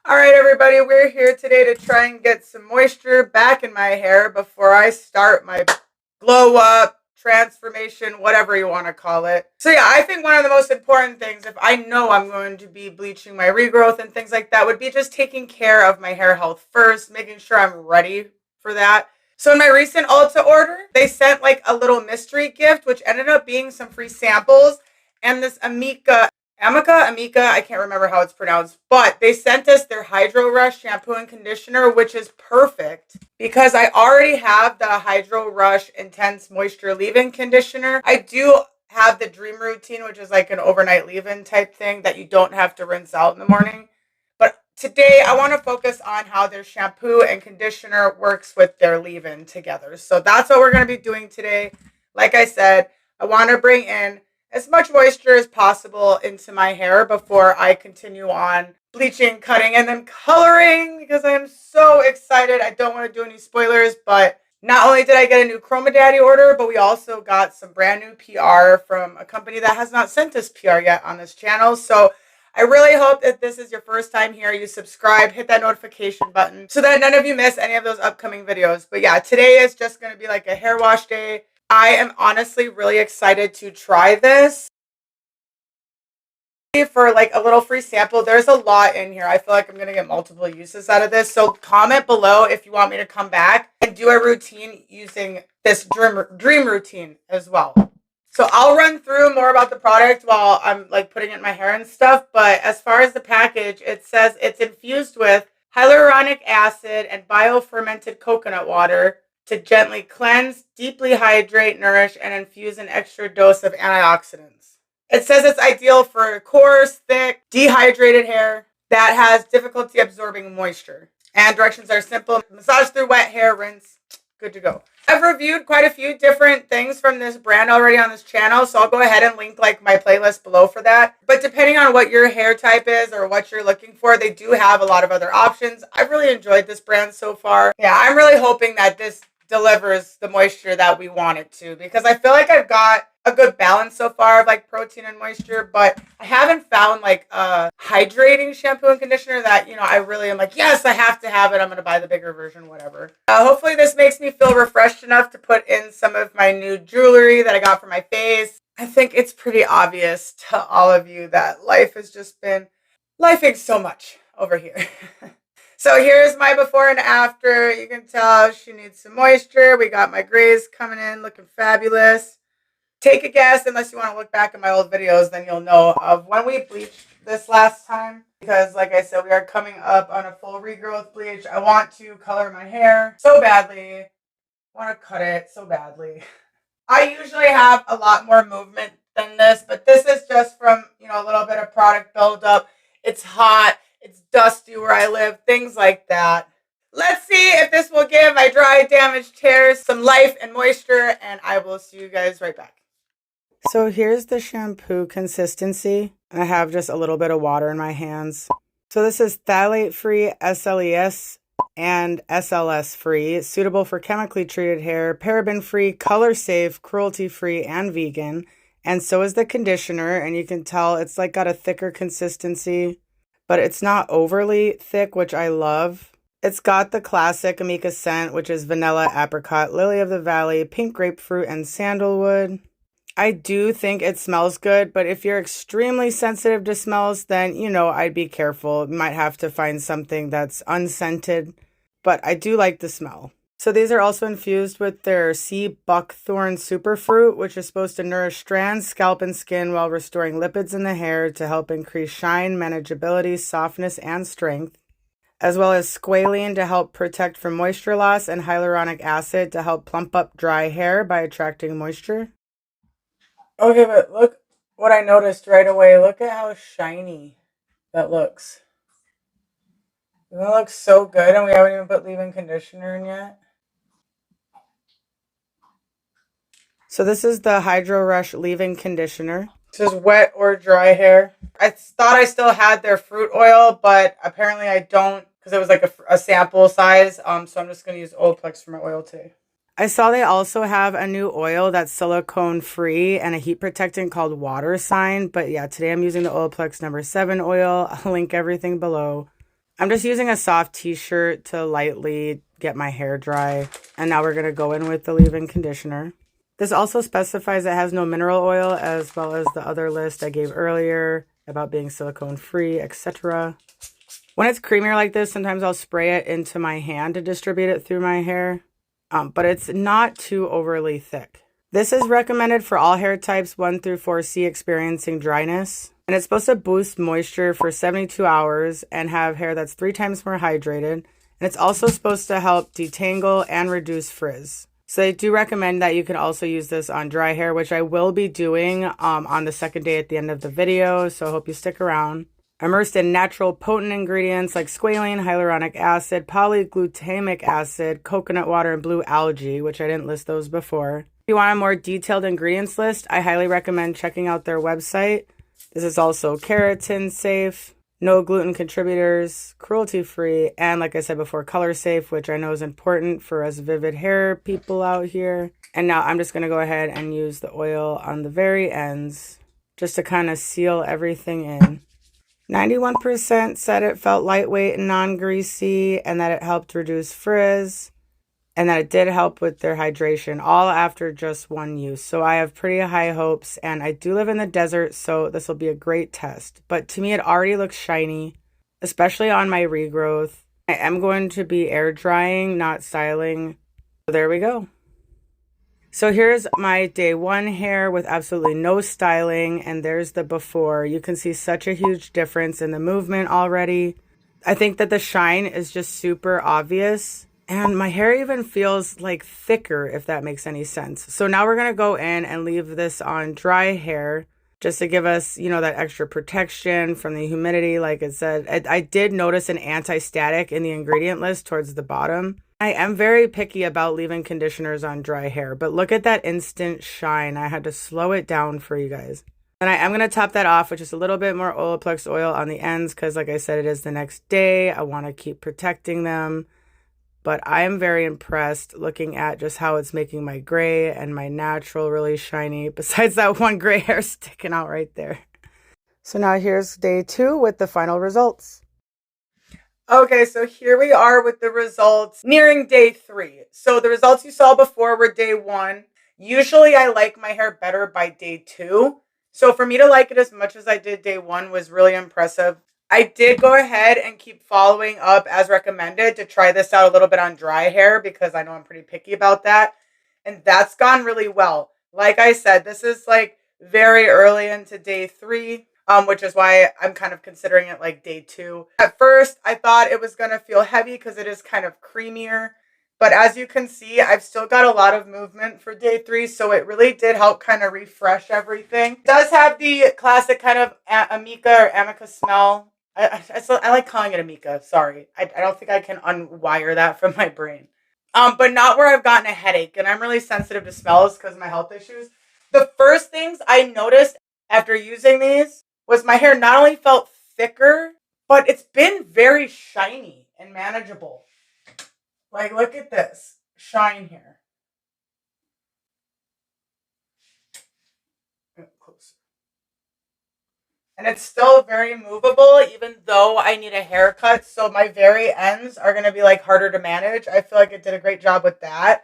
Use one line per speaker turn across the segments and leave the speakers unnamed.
All right, everybody, we're here today to try and get some moisture back in my hair before I start my glow up, transformation, whatever you want to call it. So yeah, I think one of the most important things, if I know I'm going to be bleaching my regrowth and things like that, would be just taking care of my hair health first, making sure I'm ready for that. So in my recent Ulta order, they sent like a little mystery gift, which ended up being some free samples and this amika, I can't remember how it's pronounced, but they sent us their HydroRush shampoo and conditioner, which is perfect because I already have the HydroRush Intense Moisture Leave-In Conditioner. I do have the Dream Routine, which is like an overnight leave-in type thing that you don't have to rinse out in the morning. But today I want to focus on how their shampoo and conditioner works with their leave-in together. So that's what we're going to be doing today. Like I said, I want to bring in as much moisture as possible into my hair before I continue on bleaching, cutting, and then coloring because I am so excited. I don't want to do any spoilers, but not only did I get a new Chroma Daddy order, but we also got some brand new PR from a company that has not sent us PR yet on this channel. So I really hope that this is your first time here, you subscribe, hit that notification button so that none of you miss any of those upcoming videos. But yeah, today is just going to be like a hair wash day. I am honestly really excited to try this. For like a little free sample, there's a lot in here. I feel like I'm going to get multiple uses out of this. So comment below if you want me to come back and do a routine using this dream routine as well. So I'll run through more about the product while I'm like putting it in my hair and stuff. But as far as the package, it says it's infused with hyaluronic acid and biofermented coconut water to gently cleanse, deeply hydrate, nourish, and infuse an extra dose of antioxidants. It says it's ideal for coarse, thick, dehydrated hair that has difficulty absorbing moisture. And directions are simple. Massage through wet hair, rinse, good to go. I've reviewed quite a few different things from this brand already on this channel, so I'll go ahead and link like my playlist below for that. But depending on what your hair type is or what you're looking for, they do have a lot of other options. I've really enjoyed this brand so far. Yeah, I'm really hoping that this delivers the moisture that we want it to because I feel like I've got a good balance so far of like protein and moisture, but I haven't found like a hydrating shampoo and conditioner that, you know, I really am like, yes, I have to have it. I'm going to buy the bigger version, whatever. Hopefully this makes me feel refreshed enough to put in some of my new jewelry that I got for my face. I think it's pretty obvious to all of you that life has just been lifing so much over here. So here's my before and after. You can tell she needs some moisture. We got my grays coming in looking fabulous. Take a guess, unless you want to look back at my old videos, then you'll know of when we bleached this last time. Because like I said, we are coming up on a full regrowth bleach. I want to color my hair so badly. I want to cut it so badly. I usually have a lot more movement than this, but this is just from, you know, a little bit of product buildup. It's hot. It's dusty where I live, things like that. Let's see if this will give my dry, damaged hairs some life and moisture, and I will see you guys right back. So here's the shampoo consistency. I have just a little bit of water in my hands. So this is phthalate-free, SLES, and SLS-free, suitable for chemically treated hair, paraben-free, color-safe, cruelty-free, and vegan. And so is the conditioner, and you can tell it's like got a thicker consistency, but it's not overly thick, which I love. It's got the classic amika scent, which is vanilla, apricot, lily of the valley, pink grapefruit, and sandalwood. I do think it smells good, but if you're extremely sensitive to smells, then, you know, I'd be careful. You might have to find something that's unscented, but I do like the smell. So these are also infused with their sea buckthorn superfruit, which is supposed to nourish strands, scalp, and skin while restoring lipids in the hair to help increase shine, manageability, softness, and strength, as well as squalene to help protect from moisture loss and hyaluronic acid to help plump up dry hair by attracting moisture. Okay, but look what I noticed right away. Look at how shiny that looks. Doesn't it look so good? And we haven't even put leave-in conditioner in yet. So this is the HydroRush leave-in conditioner. This is wet or dry hair. I thought I still had their fruit oil, but apparently I don't because it was like a sample size. So I'm just going to use olaplex for my oil today. I saw they also have a new oil that's silicone free and a heat protectant called Water Sign. But yeah, today I'm using the Olaplex #7 oil. I'll link everything below. I'm just using a soft t-shirt to lightly get my hair dry. And now we're going to go in with the leave-in conditioner. This also specifies it has no mineral oil, as well as the other list I gave earlier about being silicone free, etc. When it's creamier like this, sometimes I'll spray it into my hand to distribute it through my hair, but it's not too overly thick. This is recommended for all hair types 1 through 4C experiencing dryness, and it's supposed to boost moisture for 72 hours and have hair that's 3 times more hydrated, and it's also supposed to help detangle and reduce frizz. So I do recommend that you can also use this on dry hair, which I will be doing on the second day at the end of the video, so I hope you stick around. Immersed in natural potent ingredients like squalene, hyaluronic acid, polyglutamic acid, coconut water, and blue algae, which I didn't list those before. If you want a more detailed ingredients list, I highly recommend checking out their website. This is also keratin safe, no gluten contributors, cruelty free, and like I said before, color safe, which I know is important for us vivid hair people out here. And now I'm just going to go ahead and use the oil on the very ends just to kind of seal everything in. 91% said it felt lightweight and non-greasy, and that it helped reduce frizz, and that it did help with their hydration, all after just 1 use. So I have pretty high hopes, and I do live in the desert, so this will be a great test. But to me, it already looks shiny, especially on my regrowth. I am going to be air drying, not styling. So there we go. So here's my day 1 hair with absolutely no styling, and there's the before. You can see such a huge difference in the movement already. I think that the shine is just super obvious, and my hair even feels like thicker, if that makes any sense. So now we're going to go in and leave this on dry hair just to give us, you know, that extra protection from the humidity. Like it said, I did notice an anti-static in the ingredient list towards the bottom. I am very picky about leave-in conditioners on dry hair, but look at that instant shine. I had to slow it down for you guys. And I am going to top that off with just a little bit more olaplex oil on the ends because, like I said, it is the next day. I want to keep protecting them. But I am very impressed looking at just how it's making my gray and my natural really shiny, besides that one gray hair sticking out right there. So now here's day 2 with the final results. Okay, so here we are with the results nearing day 3. So the results you saw before were day 1. Usually I like my hair better by day 2. So for me to like it as much as I did day 1 was really impressive. I did go ahead and keep following up as recommended to try this out a little bit on dry hair because I know I'm pretty picky about that. And that's gone really well. Like I said, this is like very early into day 3. Which is why I'm kind of considering it like day 2. At first, I thought it was going to feel heavy because it is kind of creamier. But as you can see, I've still got a lot of movement for day 3. So it really did help kind of refresh everything. It does have the classic kind of amika or amika smell. I like calling it amika. Sorry. I don't think I can unwire that from my brain. But not where I've gotten a headache. And I'm really sensitive to smells because of my health issues. The first things I noticed after using these was my hair not only felt thicker, but it's been very shiny and manageable. Like, look at this shine here. Closer. And it's still very movable, even though I need a haircut. So my very ends are going to be like harder to manage. I feel like it did a great job with that.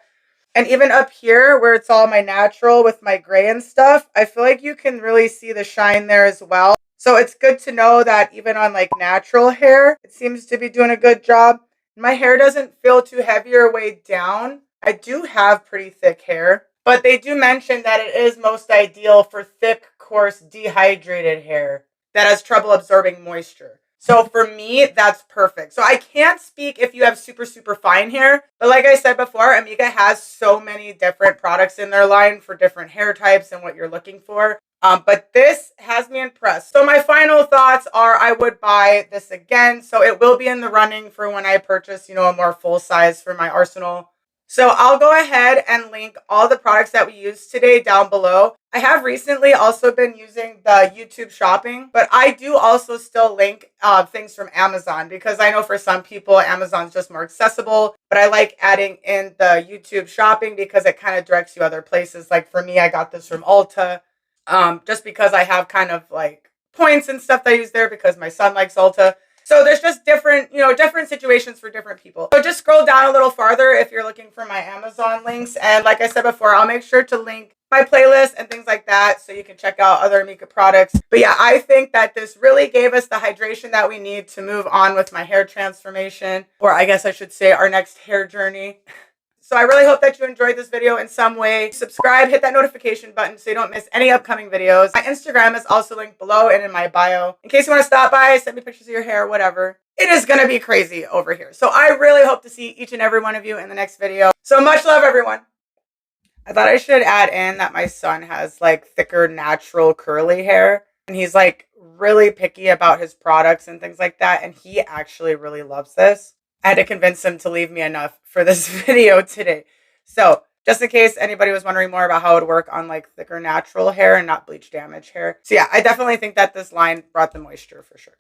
And even up here where it's all my natural with my gray and stuff, I feel like you can really see the shine there as well. So it's good to know that even on like natural hair, it seems to be doing a good job. My hair doesn't feel too heavy or weighed down. I do have pretty thick hair, but they do mention that it is most ideal for thick, coarse, dehydrated hair that has trouble absorbing moisture. So for me, that's perfect. So I can't speak if you have super, super fine hair. But like I said before, Amika has so many different products in their line for different hair types and what you're looking for. But this has me impressed. So my final thoughts are I would buy this again. So it will be in the running for when I purchase, a more full size for my arsenal. So I'll go ahead and link all the products that we used today down below. I have recently also been using the YouTube shopping, but I do also still link things from Amazon because I know for some people Amazon's just more accessible, but I like adding in the YouTube shopping because it kind of directs you other places. Like for me, I got this from Ulta just because I have kind of like points and stuff that I use there because my son likes Ulta. So there's just different, different situations for different people. So just scroll down a little farther if you're looking for my Amazon links. And like I said before, I'll make sure to link my playlist and things like that so you can check out other Amika products. But yeah, I think that this really gave us the hydration that we need to move on with my hair transformation, or I guess I should say our next hair journey. So I really hope that you enjoyed this video in some way. Subscribe, hit that notification button so you don't miss any upcoming videos. My Instagram is also linked below and in my bio. In case you want to stop by, send me pictures of your hair, whatever. It is going to be crazy over here. So I really hope to see each and every one of you in the next video. So much love, everyone. I thought I should add in that my son has like thicker, natural, curly hair. And he's like really picky about his products and things like that. And he actually really loves this. I had to convince him to leave me enough for this video today. So just in case anybody was wondering more about how it would work on like thicker natural hair and not bleach damaged hair. So yeah, I definitely think that this line brought the moisture for sure.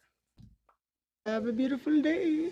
Have a beautiful day.